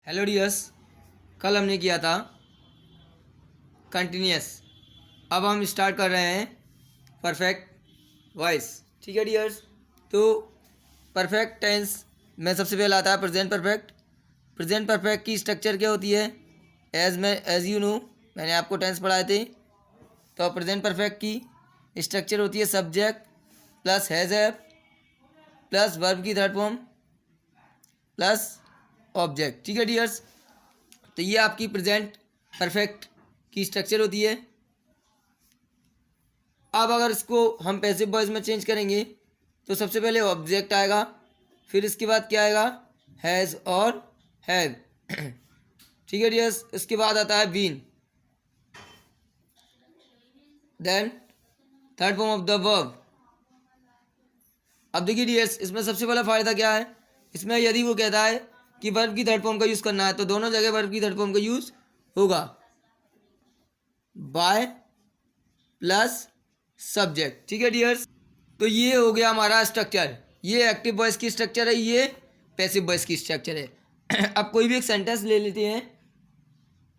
Hello dears, कल हमने किया था कंटिन्यूस। अब हम स्टार्ट कर रहे हैं परफेक्ट वॉइस। ठीक है डियर्स, तो परफेक्ट टेंस में सबसे पहले आता है प्रेजेंट परफेक्ट। प्रेजेंट परफेक्ट की स्ट्रक्चर क्या होती है? एज यू नो, मैंने आपको टेंस पढ़ाए थे। तो प्रेजेंट परफेक्ट की स्ट्रक्चर होती है subject plus has have plus verb की थर्ड फॉर्म प्लस ऑब्जेक्ट। ठीक है डियर्स, तो ये आपकी प्रेजेंट परफेक्ट की स्ट्रक्चर होती है। अब अगर इसको हम पैसिव वॉइस में चेंज करेंगे तो सबसे पहले ऑब्जेक्ट आएगा, फिर इसके बाद क्या आएगा? हैज़ और हैव। ठीक है डियर्स, इसके बाद आता है been, then third form of the verb. अब देखिए डियर्स, इसमें सबसे पहला फ़ायदा क्या है? इसमें यदि वो कहता है कि वर्ब की थर्ड फॉर्म का यूज़ करना है तो दोनों जगह वर्ब की थर्ड फॉर्म का यूज़ होगा, बाय प्लस सब्जेक्ट। ठीक है डियर्स, तो ये हो गया हमारा स्ट्रक्चर। ये एक्टिव वॉइस की स्ट्रक्चर है, ये पैसिव वॉइस की स्ट्रक्चर है। अब कोई भी एक सेंटेंस ले लेते हैं।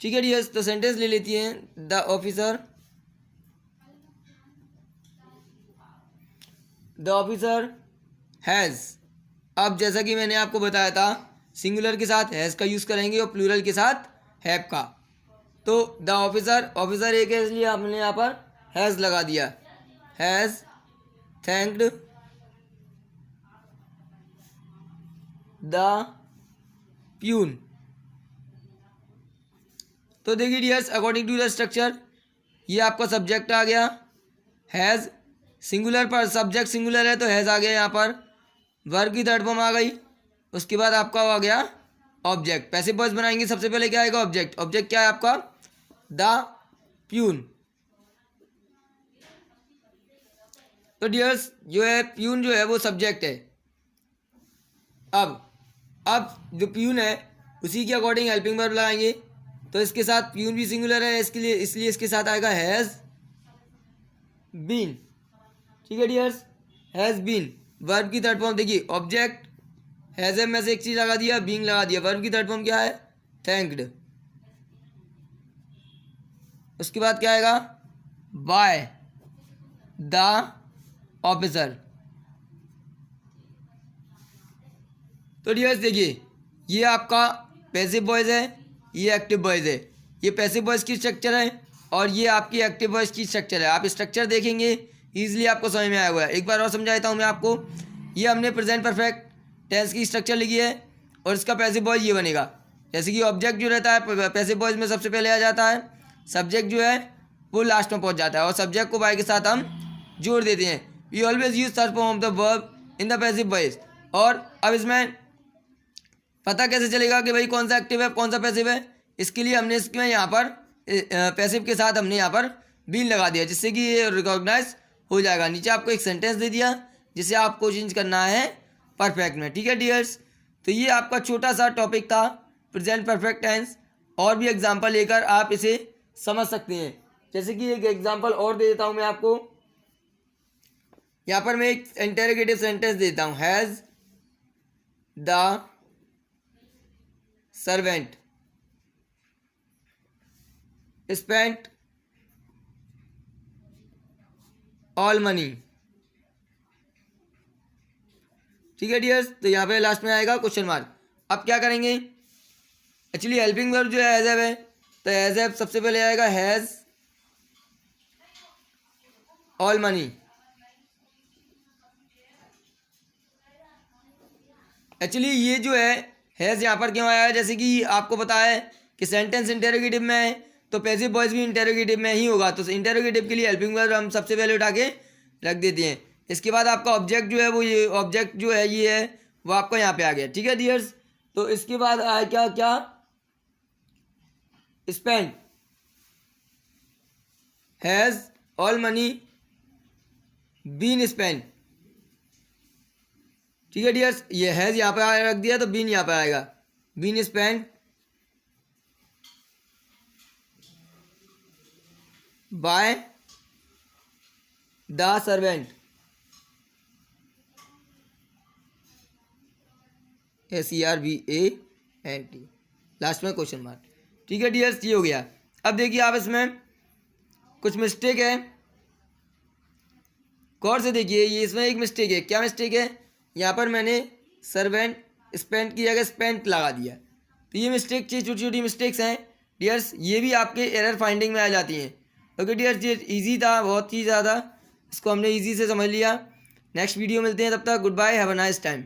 ठीक है डियर्स, तो सेंटेंस ले लेती हैं। The officer has. अब जैसा कि मैंने आपको बताया था, सिंगुलर के साथ हैज़ का यूज़ करेंगे और प्लूरल के साथ हैव का। तो द ऑफिसर एक है, इसलिए आपने यहाँ पर हैज़ लगा दिया। Has thanked the peon. तो देखिए dears, according to the structure ये आपका सब्जेक्ट आ गया। हैज़ सिंगुलर पर सब्जेक्ट सिंगुलर है तो हैज़ आ गया यहाँ पर। वर्ब की थर्ड फॉर्म आ गई, उसके बाद आपका आ गया ऑब्जेक्ट। पैसिव वॉइस बनाएंगे सबसे पहले क्या आएगा? ऑब्जेक्ट। ऑब्जेक्ट क्या है आपका? The peon. तो डियर्स जो है प्यून जो है वो सब्जेक्ट है। अब जो प्यून है उसी के अकॉर्डिंग हेल्पिंग वर्ब लगाएंगे। तो इसके साथ प्यून भी सिंगुलर है, इसके लिए इसलिए इसके साथ आएगा हैज़ बीन। ठीक है डियर्स, हैज़ बीन। वर्ब की थर्ड फॉर्म देखिए, ऑब्जेक्ट हैज़ में से एक चीज़ लगा दिया, बीइंग लगा दिया। वर्ब की थर्ड फॉर्म क्या है? थैंक्ड। उसके बाद क्या आएगा? By the officer. तो डियर्स देखिए, ये आपका पैसिव वॉइस है, ये एक्टिव वॉइस है। ये पैसिव वॉइस की स्ट्रक्चर है और ये आपकी एक्टिव वॉइस की स्ट्रक्चर है। आप स्ट्रक्चर देखेंगे ईजिली आपको समझ में आया हुआ है। एक बार और समझा देता हूँ मैं आपको। ये हमने प्रेजेंट परफेक्ट टेंस की स्ट्रक्चर लिखी है और इसका पैसिव वॉइस ये बनेगा। जैसे कि ऑब्जेक्ट जो रहता है पैसिव वॉइस में सबसे पहले आ जाता है, सब्जेक्ट जो है वो लास्ट में पहुँच जाता है और सब्जेक्ट को बाय के साथ हम जोड़ देते हैं। We always use third form of the verb in the passive voice. और अब इसमें पता कैसे चलेगा कि भाई कौन सा एक्टिव है कौन सा पैसिव है? इसके लिए हमने इसमें यहाँ पर पैसिव के साथ हमने यहाँ पर बीन लगा दिया, जिससे कि ये रिकॉग्नाइज हो जाएगा। नीचे आपको एक सेंटेंस दे दिया जिसे आपको चेंज करना है परफेक्ट में। ठीक है डियर्स, तो ये आपका छोटा सा टॉपिक था प्रेजेंट परफेक्ट टेंस। और भी एग्जाम्पल लेकर आप इसे समझ सकते हैं। जैसे कि एक एग्जाम्पल और दे देता हूँ मैं आपको। यहाँ पर मैं एक इंटेरोगेटिव सेंटेंस देता हूँ। Has the servant spent all money. ठीक है डियर्स, तो यहाँ पे लास्ट में आएगा क्वेश्चन मार्क। अब क्या करेंगे? एक्चुअली हेल्पिंग वर्ब जो है एज है, तो एज है सबसे पहले आएगा हैज़ ऑल मनी। एक्चुअली ये जो है हैज़ यहाँ पर क्यों आया है? जैसे कि आपको पता है कि सेंटेंस इंटेरोगेटिव में है तो पैसिव वॉइस भी इंटेरोगेटिव में ही होगा। तो इंटेरोगेटिव के लिए हेल्पिंग वर्ब हम सबसे पहले उठा के रख देते हैं। इसके बाद आपका ऑब्जेक्ट जो है वो ये ऑब्जेक्ट जो है ये है वो आपका यहाँ पे आ गया। ठीक है डियर्स, तो इसके बाद आया क्या क्या? Spend has all money been spend. ठीक है डियर्स, ये हैज़ यहाँ पे रख दिया तो बीन यहाँ पे आएगा। Been spend by the servant. SERVANT। Last में क्वेश्चन मार्क। ठीक है डियर्स, ये हो गया। अब देखिए आप इसमें कुछ मिस्टेक है, गौर से देखिए। ये इसमें एक मिस्टेक है। क्या मिस्टेक है? यहाँ पर मैंने सर्वेंट स्पेंट की जगह स्पेंट लगा दिया। तो ये मिस्टेक, छोटी छोटी मिस्टेक्स हैं डियर्स, ये भी आपके एरर फाइंडिंग में आ जाती हैं। ओके डियर्स, ये इजी था, बहुत ही ज़्यादा। इसको हमने इजी से समझ लिया। नेक्स्ट वीडियो मिलते हैं, तब तक goodbye, have a nice time.